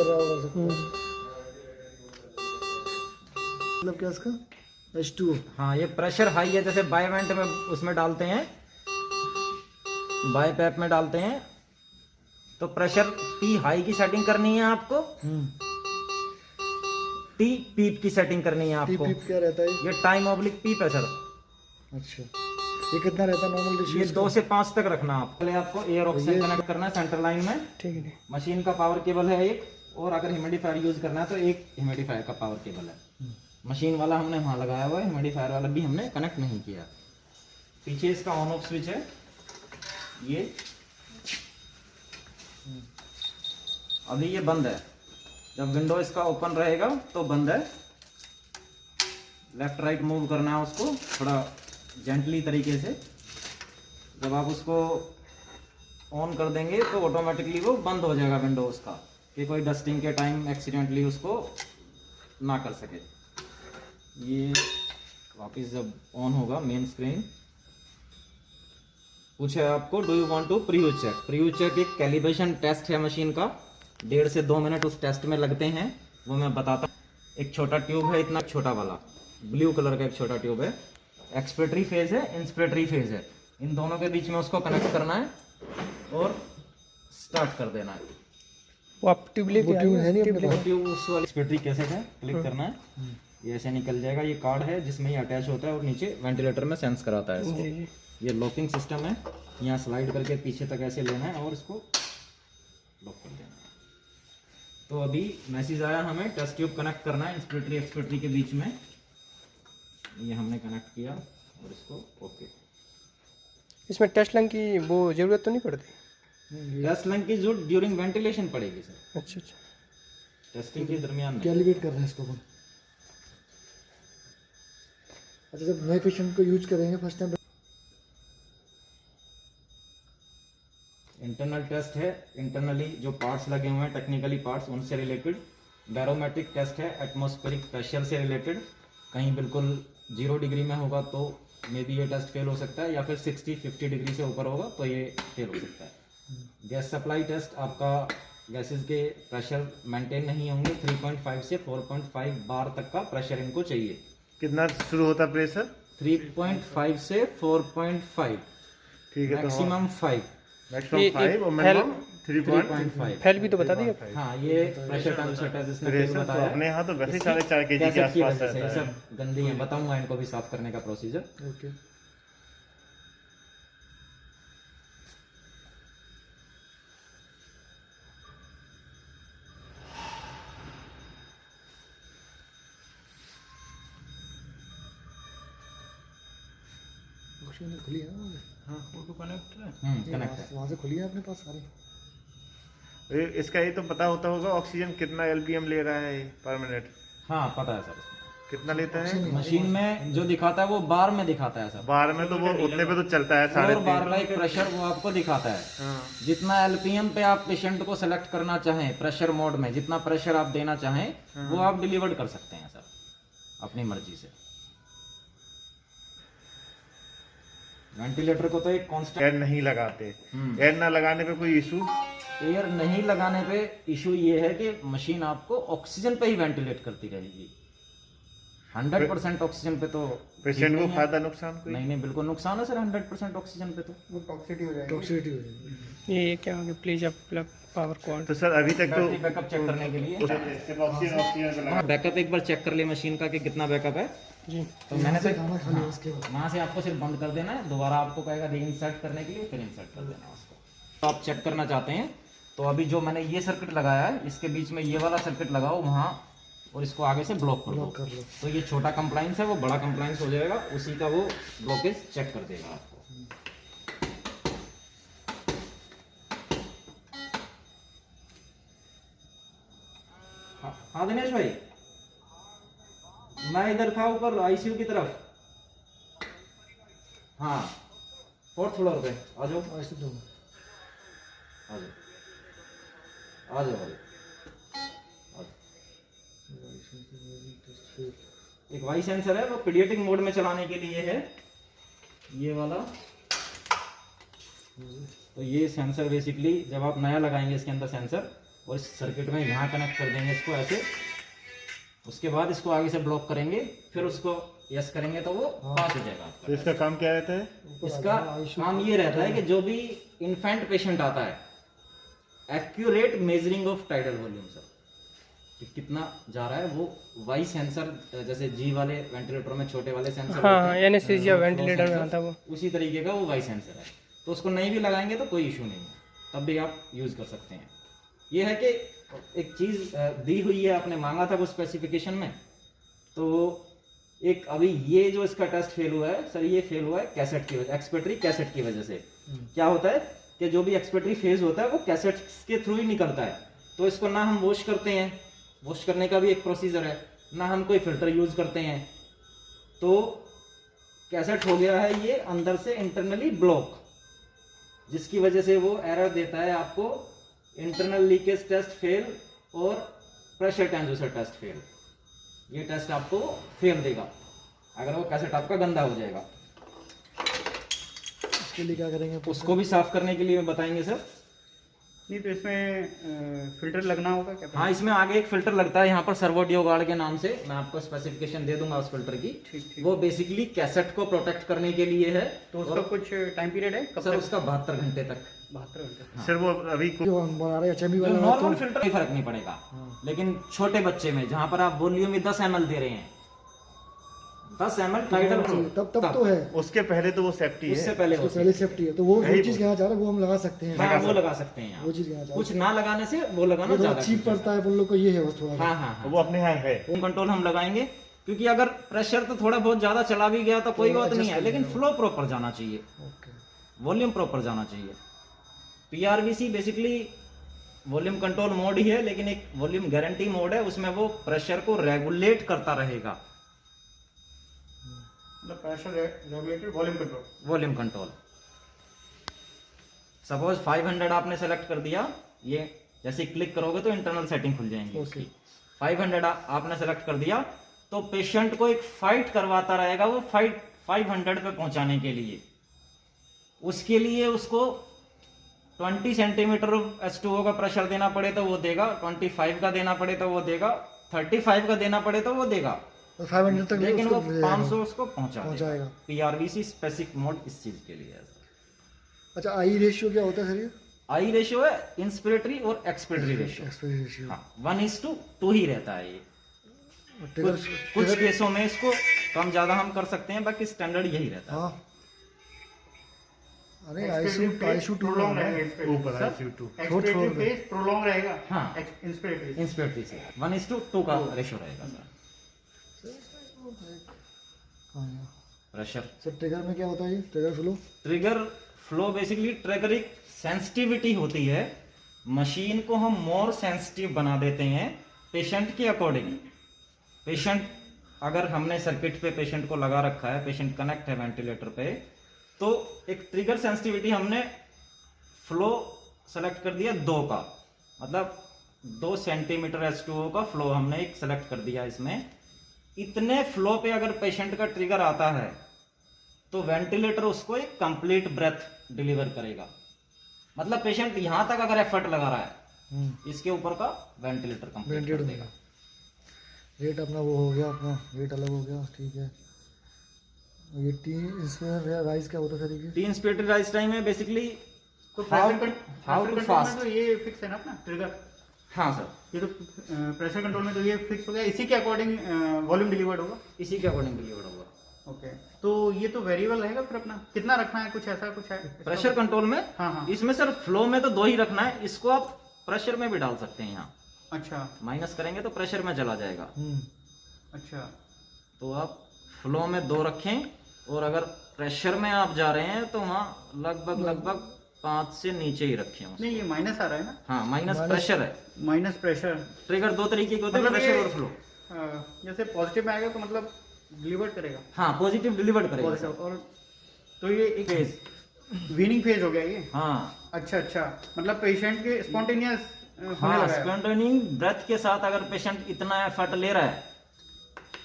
कर रहा होगा सकता है। मतलब क्या इसका H2O। हाँ, ये प्रेशर हाई है, जैसे बाय वेंट में उसमें डालते हैं, बाय पैप में डालते हैं, तो प्रेशर P हाई की सेटिंग करनी है आपको, T पीप की सेटिंग करनी है आपको। पीप क्या रहता है ये टाइम ऑब्लिक पीप है सर। अच्छा, ये कितना रहता है नॉर्मल रेशियो? ये 2 से 5 तक रखना आप। पहले आपको एयर ऑक्सीजन कनेक्ट करना है सेंटर लाइन में। ठीक है। मशीन का पावर केबल है एक, और अगर ह्यूमिडिफायर यूज करना है तो एक ह्यूमिडिफायर का पावर केबल है। मशीन वाला हमने वहां लगाया हुआ है, ह्यूमिडिफायर वाला भी हमने कनेक्ट नहीं किया। पीछे इसका ऑन ऑफ स्विच है ये, अभी ये बंद है। जब विंडो इसका ओपन रहेगा तो बंद है। लेफ्ट राइट मूव करना है उसको थोड़ा जेंटली तरीके से। जब आप उसको ऑन कर देंगे तो ऑटोमेटिकली वो बंद हो जाएगा विंडो उसका, कि कोई डस्टिंग के टाइम एक्सीडेंटली उसको ना कर सके। ये वापस जब ऑन होगा मेन स्क्रीन, पूछे आपको do you want to preview check. Preview check एक कैलिब्रेशन टेस्ट है मशीन का, 1.5 से 2 मिनट उस टेस्ट में लगते हैं, वो मैं बताता हूँ। एक छोटा ट्यूब है, इतना छोटा वाला ब्लू कलर का एक छोटा ट्यूब है। एक्सपिरेटरी फेज है, इंस्पिरेटरी फेज है, इन दोनों के बीच में उसको कनेक्ट करना है और स्टार्ट कर देना है। वो आप ट्यूब लेके आए हैं? ट्यूब उस वाली एक्सपिरेटरी कैसेट है, क्लिक करना है, ये ऐसे निकल जाएगा। ये कार्ड है जिसमें ये अटैच होता है और नीचे वेंटिलेटर में सेंस कराता है इसको। ये लॉकिंग सिस्टम है, यहाँ स्लाइड करके पीछे तक ऐसे लेना है और इसको लॉक कर देना है। तो अभी मैसेज आया हमें टेस्ट ट्यूब कनेक्ट करना है इंस्पिरेटरी एक्सपिरेटरी के बीच में। ये हमने कनेक्ट किया और इसको ओके। इसमें टेस्ट लंग की वो जरूरत तो नहीं पड़ती? टेस्ट लंग की जो ड्यूरिंग वेंटिलेशन पड़ेगी सर। अच्छा अच्छा, टेस्टिंग के दरमियान नहीं। कैलिब्रेट कर रहे हैं इसको अपन। अच्छा, जब नए पेशेंट को यूज करेंगे फर्स्ट टाइम। इंटरनल टेस्ट है, इंटरनली जो पार्ट्स लगे हुए हैं टेक्निकली पार्ट्स उनसे रिलेटेड। बैरोमेट्रिक टेस्ट है, एटमॉस्फेरिक प्रेशर से रिलेटेड। कहीं बिल्कुल 0 डिग्री में होगा तो मे बी ये टेस्ट फेल हो सकता है, या फिर 60-50 डिग्री से ऊपर होगा तो ये फेल हो सकता है। गैस सप्लाई टेस्ट, आपका गैसेस के प्रेशर मेंटेन नहीं होंगे। 3.5 से 4.5 बार तक का प्रेशर इनको चाहिए। कितना शुरू होता है प्रेशर? 3.5 से 4.5, ठीक है, मैक्सिमम 5। मैक्सिमम 5 और मिनिमम 3.5। फैल भी तो बता दिए। हाँ, ये प्रेशर टेंसर टेस्ट इसने फिर प्रेशर तो बताया। अपने यहाँ तो वैसे ही 4.5 kg के कैसेट की आसपास वजह से ये रहता है। सब गंदी है, बताऊंगा इनको भी साफ करने का प्रोसीजर। ओके। ऑक्सीजन खुली है ना? हाँ, वो तो कनेक्ट है। कनेक्ट है। वहाँ से खुली है अपने पास सारी। इसका ये तो पता होता होगा ऑक्सीजन कितना LPM ले रहा है पर मिनट? हाँ, पता है सर इसमें। कितना लेता है? मशीन में जो दिखाता है वो बार में दिखाता है सर। बार में तो वो उतने पे तो चलता है, 3.5 बार का एक प्रेशर वो आपको दिखाता है। हाँ। जितना LPM पे आप पेशेंट को सेलेक्ट करना चाहें, प्रेशर मोड में जितना प्रेशर आप देना चाहें वो आप डिलीवर कर सकते हैं सर अपनी मर्जी से। वेंटिलेटर को तो एक कांस्टेंट एयर नहीं लगाते। एयर ना लगाने पे कोई इशू? एयर नहीं लगाने पे इशू ये है कि मशीन आपको ऑक्सीजन पे ही वेंटिलेट करती रहेगी। 100% ऑक्सीजन पे तो पेशेंट को फायदा नुकसान कोई? नहीं, बिल्कुल नुकसान है सर 100% ऑक्सीजन पे तो। वो टॉक्सिटी हो जाएगी। ये क्या हो गया? प्लीज आप प्लग पावर कॉर्ड। तो सर अभी तक तो बैकअप चेक करने के लिए सिर्फ ऑक्सीजन बैकअप एक बार चेक कर ले मशीन का कि कितना बैकअप है। जी, तो मैंने तो खाना खा लिया उसके बाद। वहाँ से आपको सिर्फ बंद कर देना है, दोबारा आपको कहेगा रीइंसर्ट करने के लिए, फिर इंसर्ट कर देना उसको। तो आप चेक करना चाहते हैं तो अभी जो मैंने ये सर्किट लगाया है इसके बीच में ये वाला सर्किट लगाओ वहाँ, और इसको आगे से ब्लॉक कर ब्लॉक दो। कर लो। तो ये छोटा कंप्लाइंस है, वो बड़ा कंप्लाइंस हो जाएगा, उसी का वो ब्लॉकेज चेक कर देगा आपको। हाँ दिनेश भाई, मैं इधर था ऊपर ICU की तरफ। हाँ, 4th फ्लोर पे आ जाओ। ऐसे दो। आ जाओ आ जाओ। एक वाई सेंसर है, वो पीडियाट्रिक मोड में चलाने के लिए है ये वाला। तो ये सेंसर बेसिकली जब आप नया लगाएंगे इसके अंदर सेंसर, और इस सर्किट में यहाँ कनेक्ट कर देंगे इसको ऐसे। उसके बाद इसको आगे से ब्लॉक करेंगे, फिर उसको यस करेंगे तो वो पास हो जाएगा आपका। तो इसका काम क्या रहता है? इसका काम ये रहता है कि जो भी इन्फेंट पेशेंट आता है, accurate measuring of tidal volume sir, कि कितना जा रहा है वो वाई सेंसर, जैसे जी वाले वेंटिलेटर में छोटे वाले सेंसर हाँ एनेस्थीसिया वेंटिलेटर में आता है वो, उसी तरीके का वो वाई सेंसर है। तो उसको नहीं भी लगाएंगे तो कोई इशू नहीं है, तब भी आप यूज कर सकते हैं। ये है कि एक चीज दी हुई है, आपने मांगा था वो स्पेसिफिकेशन में, तो एक अभी ये जो इसका टेस्ट फेल हुआ है सर, ये फेल हुआ है कैसेट की वजह, एक्सपेटरी कैसेट की वजह से। क्या होता है कि जो भी एक्सपेटरी फेज होता है वो कैसेट के थ्रू ही निकलता है, तो इसको ना हम वॉश करते हैं, वॉश करने का भी एक प्रोसीजर है, ना हम कोई फिल्टर यूज करते हैं, तो कैसेट हो गया है ये अंदर से इंटरनली ब्लॉक, जिसकी वजह से वो एरर देता है आपको इंटरनल लीकेज टेस्ट फेल और प्रेशर ट्रांसड्यूसर टेस्ट फेल। ये टेस्ट आपको फेल देगा अगर वो कैसेट आपका गंदा हो जाएगा। इसके लिए क्या करेंगे? उसको भी साफ करने के लिए बताएंगे सर। नहीं तो इसमें फिल्टर लगना होगा क्या? हाँ, इसमें आगे एक फिल्टर लगता है यहाँ पर सर्वोडियो गार्ड के नाम से, मैं आपको स्पेसिफिकेशन दे दूंगा उस फिल्टर की। ठीक। वो बेसिकली कैसेट को प्रोटेक्ट करने के लिए है। तो उसका कुछ टाइम पीरियड है कब सर तक? उसका 72 घंटे तक। 72 घंटे। सर वो अभी जो हम बना रहे हैं HMI वाला नॉर्मल फिल्टर कोई फर्क नहीं पड़ेगा, लेकिन छोटे बच्चे में जहाँ पर आप वॉल्यूम में 10 ml दे रहे हैं, 10 ml टाइडल तब तो है, उसके पहले तो वो सेफ्टी है, उससे पहले उसको पहले सेफ्टी है, तो वो चीज यहाँ जा रहा है वो हम लगा सकते हैं। हाँ, वो लगा सकते हैं वो चीज यहाँ जा कुछ ना लगाने से वो लगाना रहा है, ज्यादा चीप पड़ता है उन लोग को, ये है बस थोड़ा। हाँ हाँ हाँ, वो अपने यहाँ है। होम कंट्रोल हम लगाएंगे, क्योंकि अगर प्रेशर तो थोड़ा बहुत ज्यादा चला भी गया तो कोई बात नहीं है, लेकिन फ्लो प्रॉपर जाना चाहिए, ओके, वॉल्यूम प्रॉपर जाना चाहिए। पीआरवीसी बेसिकली वॉल्यूम कंट्रोल मोड ही है, लेकिन एक वॉल्यूम गारंटी मोड है, उसमें वो प्रेशर को रेगुलेट करता रहेगा। मतलब pressure regulated volume control. Volume control suppose 500 आपने सेलेक्ट कर दिया, ये जैसे क्लिक करोगे तो इंटरनल सेटिंग खुल जाएंगी उसकी। 500 आपने सेलेक्ट कर दिया तो पेशेंट को एक फाइट करवाता रहेगा वो 500 पे पहुंचाने के लिए। उसके लिए उसको 20 सेंटीमीटर H2O का प्रेशर देना पड़े तो वो देगा, 25 का देना पड़े तो वो देगा, 35 का देना पड़े तो वो देगा, तो 500 तक लेकिन वो उसको 500 उसको पहुंचाएगा। पीआरवीसी स्पेसिफिक मोड इस चीज के लिए है। अच्छा, आई रेशियो क्या होता है सर? ये आई रेशियो है इंस्पिरेटरी और एक्सपिरेटरी रेशियो। Expected ratio. हाँ, 1:2 ही रहता है ये। ट्रिगर कुछ केसों में इसको कम ज्यादा हम कर सकते हैं, बाकी स्टैंडर्ड यही रहता है। हाँ, अरे आईशू प्रोलॉन्ग रहेगा। ऊपर है CO2। एक्सपिरेटरी फेज प्रोलॉन्ग रहेगा। हाँ, इंस्पिरेटरी इंस्पिरेटरी से 1:2 का रेशियो रहेगा सर। प्रेशर सर ट्रिगर में क्या होता है? ये trigger flow, trigger flow basically trigger एक सेंसिटिविटी होती है, मशीन को हम मोर सेंसिटिव बना देते हैं पेशेंट के अकॉर्डिंग। पेशेंट अगर हमने सर्किट पे पेशेंट को लगा रखा है, पेशेंट कनेक्ट है वेंटिलेटर पे, तो एक ट्रिगर सेंसिटिविटी हमने फ्लो सेलेक्ट कर दिया 2 का, मतलब 2 सेंटीमीटर H2O का फ्लो हमने एक सेलेक्ट कर दिया। इसमें इतने फ्लो पे अगर पेशेंट का ट्रिगर आता है तो वेंटिलेटर उसको एक कंप्लीट ब्रेथ डिलीवर करेगा। मतलब पेशेंट यहां तक अगर एफर्ट लगा रहा है, इसके ऊपर का वेंटिलेटर कंप्लीट कर देगा। रेट अपना वो हो गया, अपना रेट अलग हो गया, ठीक है। ये इसमें राइस क्या होता है सर? 3 स्पीड राइज टाइम है बेसिकली। तो how pressure to control fast. में तो ये फिक्स है ना अपना ट्रिगर। हाँ सर, ये तो प्रेशर कंट्रोल में तो ये फिक्स हो गया, इसी के अकॉर्डिंग वॉल्यूम डिलीवर्ड होगा। इसी के अकॉर्डिंग डिलीवर होगा। ओके, तो ये तो वेरिएबल रहेगा फिर अपना कितना रखना है, कुछ ऐसा कुछ है प्रेशर कंट्रोल में? हाँ। इसमें सर फ्लो में तो 2 ही रखना है, इसको आप प्रेशर में भी डाल सकते हैं। यहाँ अच्छा माइनस करेंगे तो प्रेशर में चला जाएगा। अच्छा, तो आप फ्लो में 2 रखें, और अगर प्रेशर में आप जा रहे हैं तो वहाँ लगभग 5 से नीचे ही रखें उसको। नहीं ये माइनस आ रहा है ना? हाँ, माइनस प्रेशर है। Minus pressure. ट्रिगर 2 तरीके के होते हैं, मतलब प्रेशर ये- और फ्लो। जैसे पॉजिटिव में आएगा तो मतलब डिलीवर करेगा। हाँ, पॉजिटिव डिलीवर करेगा पॉजिटिव, सर। और तो ये एक फेज। वीनिंग फेज हो गया ये। हाँ अच्छा, मतलब पेशेंट के स्पॉन्टेनियस होने हाँ, लगा है। स्पॉन्टेनियस ब्रेथ के साथ अगर पेशेंट इतना एफर्ट ले रहा है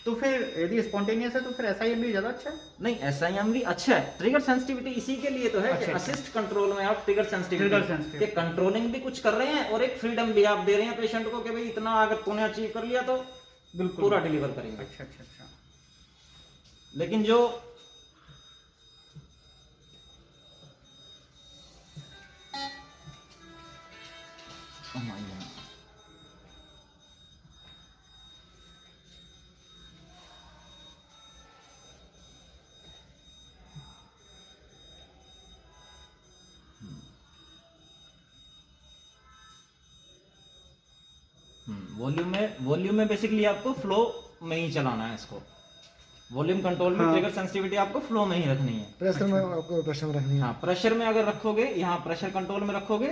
तो फिर यदि स्पॉन्टेनियस है तो फिर SIM भी ज्यादा अच्छा है? नहीं, SIM भी अच्छा है। ट्रिगर सेंसिटिविटी इसी के लिए तो है कि अच्छा। असिस्ट कंट्रोल में आप ट्रिगर Trigger सेंसिटिविटी sensitive। के कंट्रोलिंग भी कुछ कर रहे हैं और एक फ्रीडम भी आप दे रहे हैं पेशेंट को कि भाई इतना अगर तूने अचीव कर लिया तो बिल्कुल पूरा डिलीवर करेंगे। अच्छा अच्छा अच्छा। लेकिन जो वॉल्यूम में बेसिकली आपको फ्लो में ही चलाना है इसको। वॉल्यूम कंट्रोल में हाँ। ट्रिगर सेंसिटिविटी आपको फ्लो में ही रखनी है। प्रेशर में आपको प्रेशर में रखनी है। हाँ, प्रेशर में अगर रखोगे, यहाँ प्रेशर कंट्रोल में रखोगे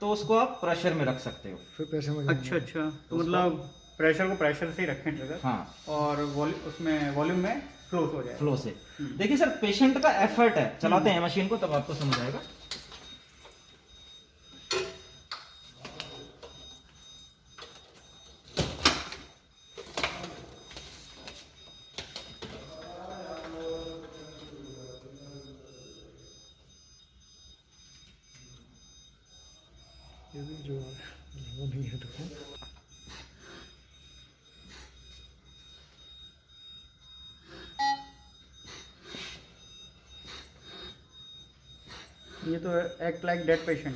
तो उसको आप प्रेशर में रख सकते हो। फिर प्रेशर में अच्छा अच्छा, तो मतलब प्रेशर को प्रेशर से ही रखें ट्रिगर, हाँ, और उसमें वॉल्यूम में फ्लो हो जाए। फ्लो से। देखिए सर, पेशेंट का एफर्ट है, चलाते हैं मशीन को तब आपको समझ आएगा। ये भी जो वो नहीं है तो ये तो act like dead patient.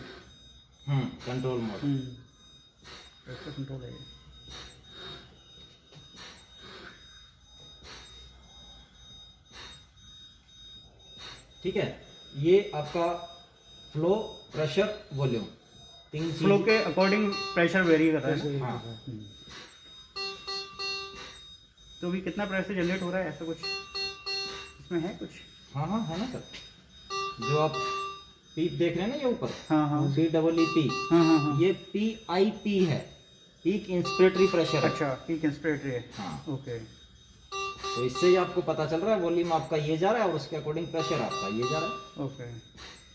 Control mode. Pressure control है ये। ठीक है, ये आपका फ्लो, प्रेशर, वॉल्यूम, तीन फ्लो चीज। के अकॉर्डिंग प्रेशर वेरी कर रहा है ना? हाँ। तो भी कितना प्रेशर जनरेट हो रहा है, ऐसा कुछ इसमें है कुछ? हाँ हाँ, है ना सर। जो आप पीप देख रहे हैं ना ये ऊपर, हाँ हाँ PEEP, हाँ हाँ हाँ। ये PIP है, पीक इंस्पिरेटरी प्रेशर है। अच्छा, पीक इंस्पिरेटरी है। हाँ, ओके। तो इससे ही आपको पता चल रहा है वॉल्यूम आपका ये जा रहा है और उसके अकॉर्डिंग प्रेशर आपका ये जा रहा है। Okay,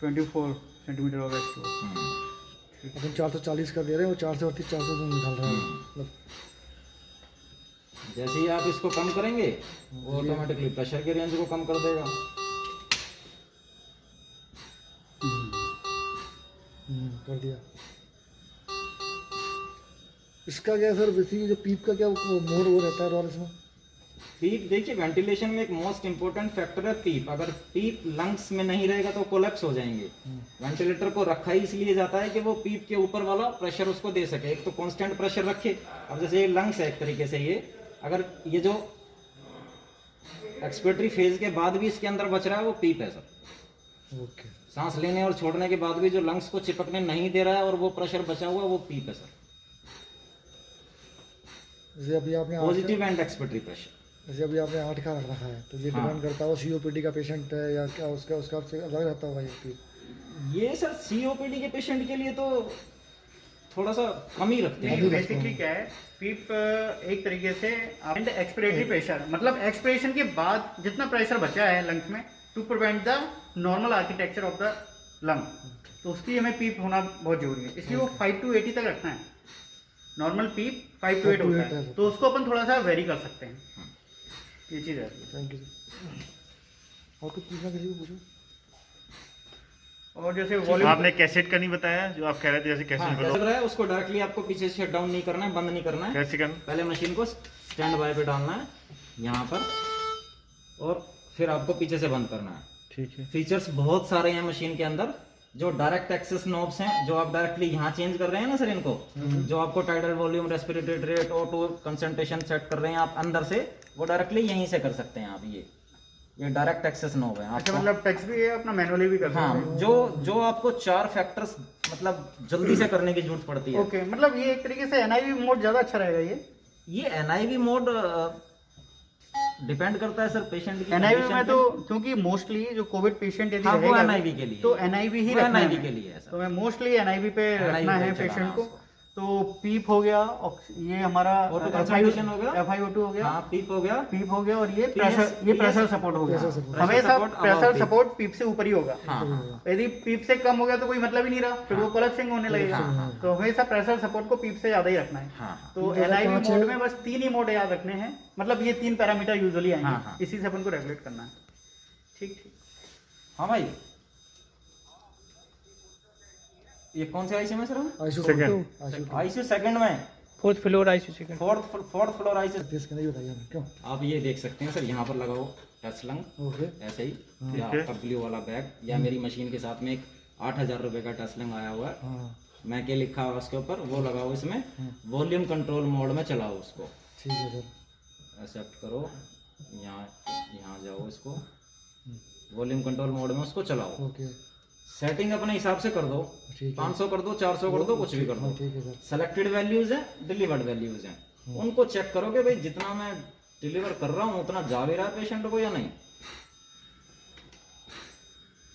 24 centimetre of H2। अपन 440 का दे रहे हैं, वो 438 400 निकाल रहा है। मतलब जैसे ही आप इसको कम करेंगे वो ऑटोमेटिकली प्रेशर के रेंज को कम कर देगा। कर दिया। इसका क्या सर, बेसिकली जो पीप का क्या मोड वो रहता है और इसमें पीप देखिए, वेंटिलेशन में एक मोस्ट इंपोर्टेंट फैक्टर है पीप। अगर पीप लंग्स में नहीं रहेगा तो कोलैप्स हो जाएंगे। वेंटिलेटर को रखा ही इसलिए जाता है कि वो पीप के ऊपर वाला प्रेशर उसको दे सके। एक तो कांस्टेंट प्रेशर रखे। अब जैसे ये लंग्स है एक तरीके से, ये अगर ये जो एक्सपिरेटरी फेज के बाद भी इसके अंदर बच रहा है वो पीप है सर। ओके। सांस लेने और छोड़ने के बाद भी जो लंग्स को चिपकने नहीं दे रहा है और वो प्रेशर बचा हुआ वो पीप है सर। जैसे अभी आपने पॉजिटिव एंड एक्सपिरेटरी प्रेशर। जैसे अभी आपने 8 का रखा है, तो ये हाँ। डिपेंड करता है वो COPD का पेशेंट है या क्या, उसका उसका से अलग रहता होगा ये पीप। ये सर COPD के पेशेंट के लिए तो थोड़ा सा कम ही रखते हैं। नहीं, बेसिकली क्या है, पीप एक तरीके से एंड एक्सपिरेटरी प्रेशर, मतलब एक्सपिरेशन के बाद जितना प्रेशर बचा है लंग्स में to prevent the normal architecture of the lung, तो उसकी हमें पीप होना बहुत जरूरी है। इसलिए वो 5 to 80 तक रखना है। नॉर्मल पीप 5 to 8 होता है, तो उसको अपन थोड़ा सा वेरी कर सकते हैं। ये चीज़ है। Thank you sir. और कुछ पूछना किसी को पूछो। और जैसे वॉल्यूम आपने कैसेट का नहीं बताया जो आप कह रहे थे, जैसे कैसेट हाँ, करो लग रहा है उसको डायरेक्टली आपको पीछे से शट डाउन नहीं करना है, बंद नहीं करना है। कैसे करना? पहले मशीन को स्टैंड बाय पे डालना है यहाँ पर और फिर आपको पीछे से बंद करना है। ठीक है। फीचर्स बहुत सारे हैं मशीन के अंदर। जो डायरेक्ट एक्सेस नॉब्स हैं, जो आप डायरेक्टली यहाँ चेंज कर रहे हैं ना सर इनको, जो आपको tidal volume, respiratory rate, auto concentration set कर रहे हैं आप अंदर से, वो डायरेक्टली यहीं से कर सकते हैं आप। ये डायरेक्ट एक्सेस नॉब है। अच्छा, आपको मतलब टच भी है, अपना मैनुअली भी कर सकते हाँ, हैं। जो आपको 4 फैक्टर्स मतलब जल्दी से करने की जरूरत पड़ती है। ओके, मतलब ये एक तरीके से NIV मोड ज्यादा अच्छा रहेगा। ये NIV मोड डिपेंड करता है सर पेशेंट की NIV condition में पे। तो क्योंकि मोस्टली जो कोविड पेशेंट यदि हाँ, वो रहेगा NIV के लिए तो NIV ही वो रखना NIV है। के लिए है सर। तो मैं मोस्टली NIV पे NIV रखना पे है चलाना पेशेंट है को। उसको। तो पीप हो गया, ये हमारा Auto concentration हो गया। FiO2 हो गया, हाँ पीप हो गया। पीप हो गया, और ये PS प्रेशर सपोर्ट हो गया। pressure support। हमेशा support above pressure PEEP। Support PEEP से ऊपर ही होगा। हाँ यदि पीप से कम हो गया तो कोई मतलब ही नहीं रहा, फिर वो कोलैप्सिंग होने लगेगा। हाँ। तो हमेशा प्रेशर सपोर्ट को पीप से ज्यादा ही रखना है। हाँ तो ये LIV पांच मोड है। में बस 3 ही मोड याद रखने हैं, मतलब ये 3 पैरामीटर यूजुअली आएंगे। हाँ, हाँ। इसी से अपन को रेगुलेट करना है। ठीक ठीक। हाँ भाई, ये कौन से आईसीयू में sir? ICU second. ICU second में, 4th floor ICU second. Fourth floor ICU. इसके नहीं बताइए हमें क्यों। आप ये देख सकते हैं सर, यहाँ पर लगाओ टच लंग ओके ऐसे ही, हाँ। या ठीक है। आपका ब्लू वाला बैग, या मेरी मशीन के साथ में एक 8000 रुपये का टच लंग आया हुआ है, हाँ मैं क्या लिखा हुआ उसके ऊपर, वो लगाओ इसमें, वॉल्यूम कंट्रोल मोड में चलाओ उसको, ठीक है सर। एक्सेप्ट करो, यहाँ जाओ, इसको वॉल्यूम कंट्रोल मोड में उसको चलाओ, ओके सेटिंग अपने हिसाब से कर दो, ठीक है 500 कर दो, 400 कर दो, कुछ भी कर दो। हाँ, ठीक है सर। सेलेक्टेड वैल्यूज हैं, डिलीवर्ड वैल्यूज हैं, उनको चेक करो कि भाई जितना मैं डिलीवर कर रहा हूँ उतना जा भी रहा है पेशेंट को या नहीं।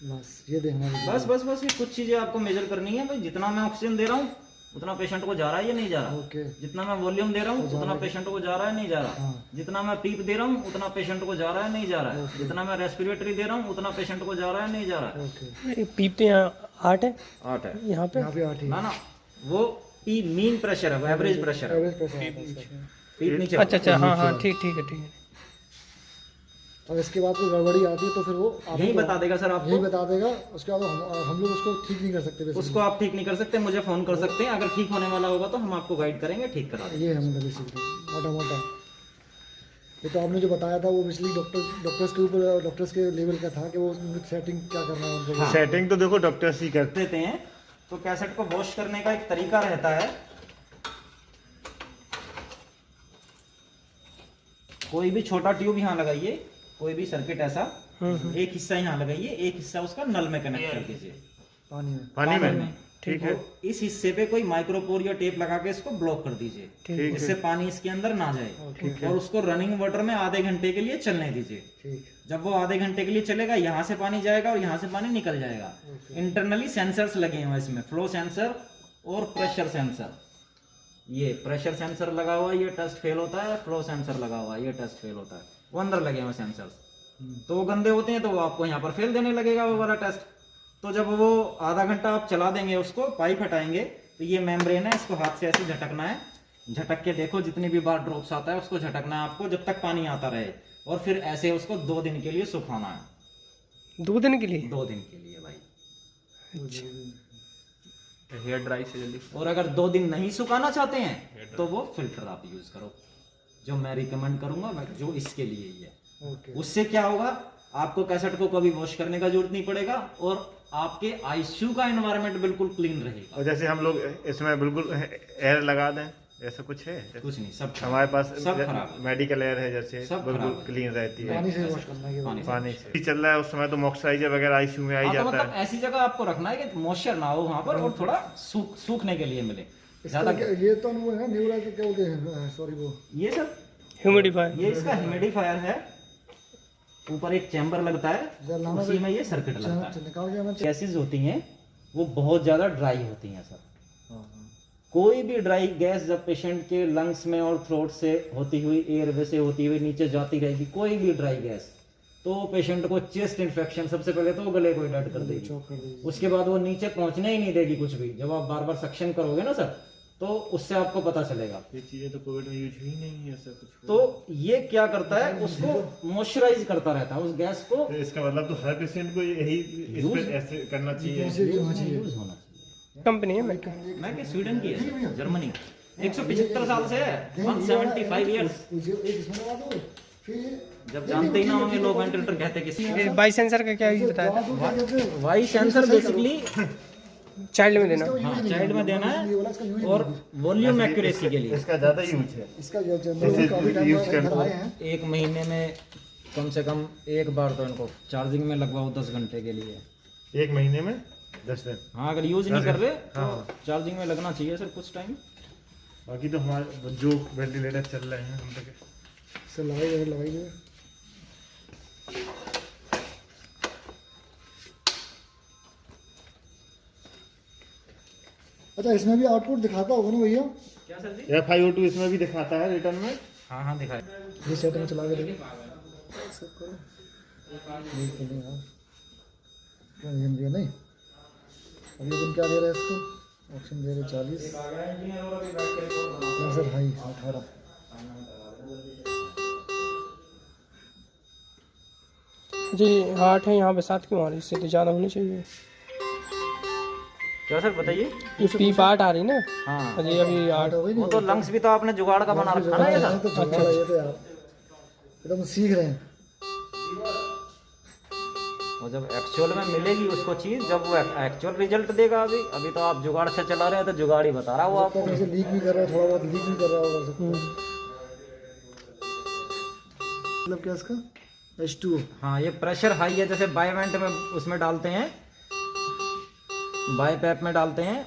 बस ये देखना है। बस बस बस ये कुछ चीजें आपको मेजर करनी है, भाई जितना मैं ऑक्सीजन दे रहा हूँ उतना पेशेंट को जा रहा है या नहीं जा रहा, ओके जितना मैं वॉल्यूम दे रहा हूँ उतना पेशेंट को जा रहा है नहीं जा रहा, हाँ जितना मैं पीप दे रहा हूँ उतना पेशेंट को जा रहा है नहीं जा रहा है, जितना मैं रेस्पिरेटरी दे रहा हूँ उतना पेशेंट को जा रहा है नहीं जा रहा है। ओके पीप तो यहाँ 8 है, 8 है यहाँ पे यहाँ पे 8 ही ना ना, वो पी मीन प्रेशर है, वो एवरेज प्रेशर है, एवरेज प्रेशर आता है सर। पीप नीचे अच्छा अच्छा, हाँ हाँ ठीक ठीक है ठीक है। और इसके बाद कोई गड़बड़ी आती है तो फिर वो यही बता देगा सर यही आपको, बता देगा। उसके बाद हम लोग उसको ठीक नहीं कर सकते basically। उसको आप ठीक नहीं कर सकते, मुझे फोन कर सकते हैं, अगर ठीक होने वाला होगा तो हम आपको गाइड करेंगे, ठीक करा देंगे। ये है मतलब बेसिकली मोटा मोटा। ये तो आपने जो बताया था वो बेसिकली डॉक्टर्स के ऊपर, डॉक्टर्स के लेवल का था कि वो सेटिंग क्या करना है उनको। हाँ। सेटिंग तो देखो डॉक्टर्स ही करते देते हैं, तो कैसेट को वॉश करने का एक तरीका रहता है, कोई भी छोटा ट्यूब यहाँ लगाइए, कोई भी सर्किट ऐसा, एक हिस्सा यहाँ लगाइए, एक हिस्सा उसका नल में कनेक्ट कर दीजिए, पानी में। पानी में। में। ठीक है। तो इस हिस्से पे कोई माइक्रोपोर या टेप लगा के इसको ब्लॉक कर दीजिए, ठीक जिससे पानी इसके अंदर ना जाए, ठीक और उसको रनिंग वाटर में आधे घंटे के लिए चलने दीजिए। ठीक जब वो आधे घंटे के लिए चलेगा, यहाँ से पानी जाएगा और यहाँ से पानी निकल जाएगा। इंटरनली सेंसर्स लगे हैं इसमें, फ्लो सेंसर और प्रेशर सेंसर। ये प्रेशर सेंसर लगा हुआ है, ये टेस्ट फेल होता है, फ्लो सेंसर लगा हुआ है, ये टेस्ट फेल होता है, वो अंदर लगे हुए सेंसर्स। तो वो गंदे होते हैं तो वो आपको यहाँ पर फेल देने लगेगा वो वाला टेस्ट। तो जब वो आधा घंटा आप चला देंगे उसको, पाइप हटाएंगे, तो ये मेम्ब्रेन है, इसको हाथ से ऐसे झटकना है, झटक के देखो जितनी भी बार ड्रॉप्स आता है उसको झटकना है आपको, जब तक पानी आता रहे, और फिर ऐसे उसको 2 दिन के लिए सुखाना है। 2 दिन के लिए? 2 दिन के लिए भाई। हेयर ड्राई से जल्दी। और अगर 2 दिन नहीं सुखाना चाहते हैं तो वो फिल्टर आप यूज करो, जो मैं रिकमेंड करूंगा, जो इसके लिए ही है। ओके उससे क्या होगा, आपको कैसेट को कभी वॉश करने का जरूरत नहीं पड़ेगा, और आपके आईसीयू का एनवायरनमेंट बिल्कुल क्लीन रहेगा। और जैसे हम लोग इसमें बिल्कुल एयर लगा दें, ऐसा कुछ है? कुछ नहीं, सब खराब। हमारे पास सब खराब है। मेडिकल एयर है, जैसे सब बिल्कुल खराब है। क्लीन रहती है पानी से वॉश करना है। पानी से। पानी से चल रहा है उस समय, तो मॉइस्चराइजर वगैरह आईसीयू में आ ही हाँ, तो जाता मतलब है। ऐसी जगह आपको रखना है कि मॉइस्चर ना हो वहां पर, और थोड़ा सूखने के लिए मिले ज्यादा। ये तो वो है ना न्यूरा क्या बोलते हैं, सॉरी वो ये सब ह्यूमिडिफायर। ये इसका ह्यूमिडिफायर है, ऊपर एक चैम्बर लगता है, जलाना उसी में ये सर्किट लगता है। निकाल के हमें। गैसेज होती हैं वो बहुत ज्यादा ड्राई होती हैं सर। कोई भी ड्राई गैस जब पेशेंट के लंग्स में और थ्रोट से होती हुई, एयरवे से होती हुई नीचे जाती रहेगी, कोई भी ड्राई गैस, तो पेशेंट को चेस्ट इन्फेक्शन, सबसे पहले तो वो गले को डेड कर देगी, चौक कर दीजिए। उसके बाद वो नीचे पहुंचने ही नहीं देगी कुछ भी। जब आप बार बार सक्शन करोगे ना सर, तो उससे आपको पता चलेगा। ये चीजें तो कोविड में यूज ही नहीं है ऐसा कुछ। तो ये क्या करता है, उसको मॉइस्चराइज करता रहता है, उस गैस को तो इसका मतलब तो हर पेशेंट को यही इस पे ऐसे करना चाहिए। ऐसे होना चाहिए। यूज होना चाहिए। कंपनी है मैं मैं कि स्वीडन की है, जर्मनी, 175 साल से है, 175 इयर्स। एक इसमें लगा दो, फिर जब जानते ही ना होंगे लोग वेंटिलेटर कहते किसी। बाई सेंसर का क्या यूज बताया था? दवा दो क्या कहते हैं? वाई सेंसर बेसिकली चाइल्ड में देना। हाँ चाइल्ड में देना ये है, वाला इसका यूज और वॉल्यूम एक्यूरेसी के लिए इसका ज्यादा यूज है। इसका काफी टाइम यूज करते आए हैं। 1 महीने में कम से कम एक बार तो इनको चार्जिंग में लगवाओ 10 घंटे के लिए। 1 महीने में 10 दिन। हाँ अगर यूज नहीं कर रहे तो हाँ। चार्जिंग में लगना चाहिए सर कुछ टाइम। बाकी तो हमारे जो वेंटिलेटर चल रहे हैं हम तक इससे लगाई गए। अच्छा इसमें भी आउटपुट दिखाता होगा ना भैया? क्या सर जी? FiO2 इसमें भी दिखाता है रिटर्न में। हाँ हाँ दिखाए। ये सेटिंग चला के देखो सब करो ये खेलें यार क्यों ये नहीं अभी तुम क्या दे रहे हैं इसको ऑप्शन दे रहे 40 सर हाई 18 जी 8 है यहाँ पे 7 क्यों आ रही? इससे तो ज़्यादा होनी चाहिए। क्या सर बताइए? ये P पार्ट आ रही ना? हाँ अजी अभी 8 हो गई वो तो लंग्स भी तो आपने जुगाड़ का बना रखा ना ये सर। तो जुगाड़ है ये तो यार ये तो हम सीख रहे हैं। वो जब एक्चुअल में मिलेगी उसको चीज, जब वो एक्चुअल रिजल्ट देगा। अभी तो आप जुगाड़ से चला रहे हैं, तो जुगाड़ ही बता रहा है वो आपको। जैसे लीक भी कर रहा है थोड़ा बहुत लीक भी कर रहा होगा सब मतलब क्या इसका H2O। हाँ ये प्रेशर हाई है, जैसे बायवेंट में उसमें डालते हैं, बाय पैप में डालते हैं,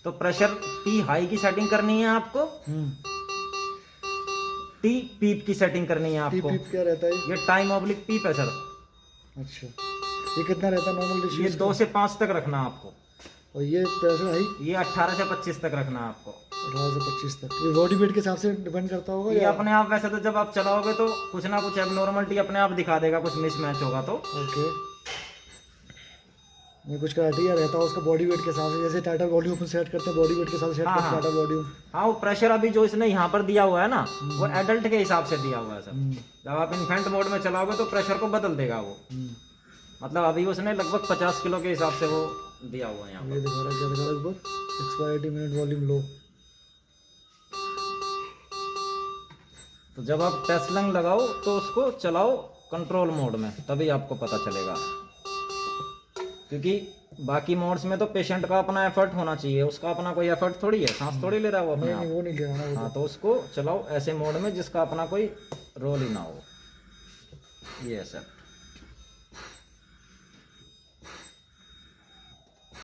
तो प्रेशर P हाई की सेटिंग करनी है आपको, T पीप की सेटिंग करनी है आपको। पीप क्या रहता है ये टाइम ऑब्लिक पीप है सर। अच्छा ये कितना रहता है नॉर्मल ये 2 से 5 तक रखना आपको, और ये प्रेशर हाई ये 18 से 25 तक रखना आपको। 18 से 25 तक। ये बॉडी वेट के हिसाब से डिपेंड करता होगा ये या अपने आप, वैसे तो जब आप चलाओगे तो कुछ ना कुछ एबनॉर्मलिटी अपने आप दिखा देगा, कुछ मिसमैच होगा तो। ओके ये कुछ क्राइटेरिया रहता है उसका बॉडी वेट के हिसाब से, जैसे टाइटल वॉल्यूम अपन सेट करते हैं बॉडी वेट के हिसाब से सेट हाँ, करते हैं हाँ। Title volume. हाँ वो प्रेशर अभी जो इसने यहाँ पर दिया हुआ है ना, वो एडल्ट के हिसाब से दिया हुआ है सर। जब आप इन्फेंट मोड में चलाओगे तो प्रेशर को बदल देगा वो। मतलब अभी उसने लगभग 50 किलो के हिसाब से वो दिया हुआ है यहाँ ये पर। दिखा रहा है क्या दिखा रहा है लगभग 680 मिनट वॉल्यूम लो। तो जब आप टेस्ट लंग लगाओ तो उसको चलाओ कंट्रोल मोड में, तभी आपको पता चलेगा। क्योंकि बाकी मोड्स में तो पेशेंट का अपना एफर्ट होना चाहिए, उसका अपना कोई एफर्ट थोड़ी है, सांस थोड़ी ले रहा है वो अपने नहीं आप। वो नहीं ले रहा ना वो हाँ तो उसको चलाओ ऐसे मोड में जिसका अपना कोई रोल ही ना हो। ये है सर।